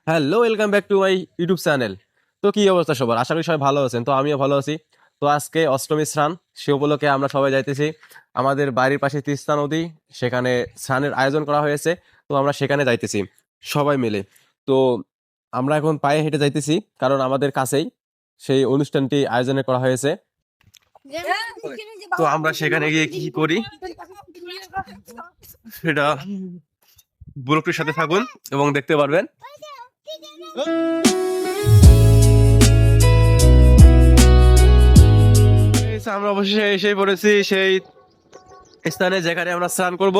Hello, welcome back to my YouTube channel. তো কি অবস্থা সবার? আশা করি সবাই ভালো আছেন। তো আমিও ভালো আছি। তো আজকে অষ্টমী স্নান, সে উপলক্ষে আমরা সবাই যাইতেছি আমাদের বাড়ির পাশে তিস্তা নদী, সেখানে স্নানের আয়োজন করা হয়েছে। তো আমরা সেখানে যাইতেছি সবাই মিলে। তো আমরা এখন পায়ে হেঁটে যাইতেছি, কারণ আমাদের কাছেই সেই অনুষ্ঠানটি আয়োজন করা হয়েছে। তো আমরা সেখানে গিয়ে কি কি করি সেটা ব্লগটির সাথে থাকুন এবং দেখতে পারবেন। আমরা অবশেষে এসে পড়েছি সেই স্থানে যেখানে আমরা স্নান করব।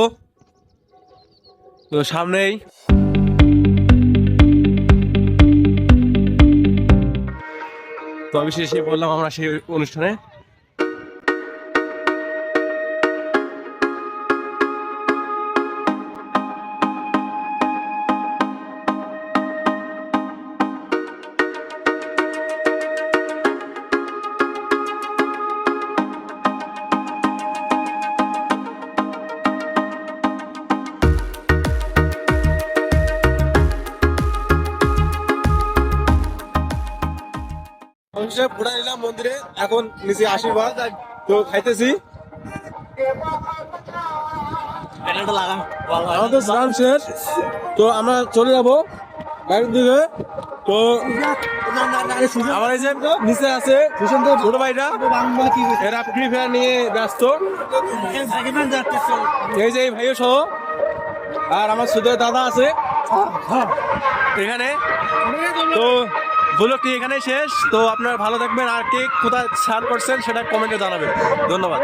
তো সামনেই তো অবশেষে বললাম আমরা সেই অনুষ্ঠানে। অবশেষে ঘোরা নিলাম মন্দিরে, এখন নিচে আশীর্বাদ তো খাইতেছি। আমাদের স্নান শেষ, তো আমরা চলে যাবো বাড়ির দিকে। তো আমার এই যে নিচে আছে ছোট ভাইরা, এরা ফ্রি ফায়ার নিয়ে ব্যস্ত, এই যে এই ভাইও সহ। আর আমার ছোট দাদা আছে এখানে। তো ব্লগটি এখানে শেষ। তো আপনারা ভালো থাকবেন, আর কে কোথায় স্নান করছেন সেটা কমেন্টে জানাবেন। ধন্যবাদ।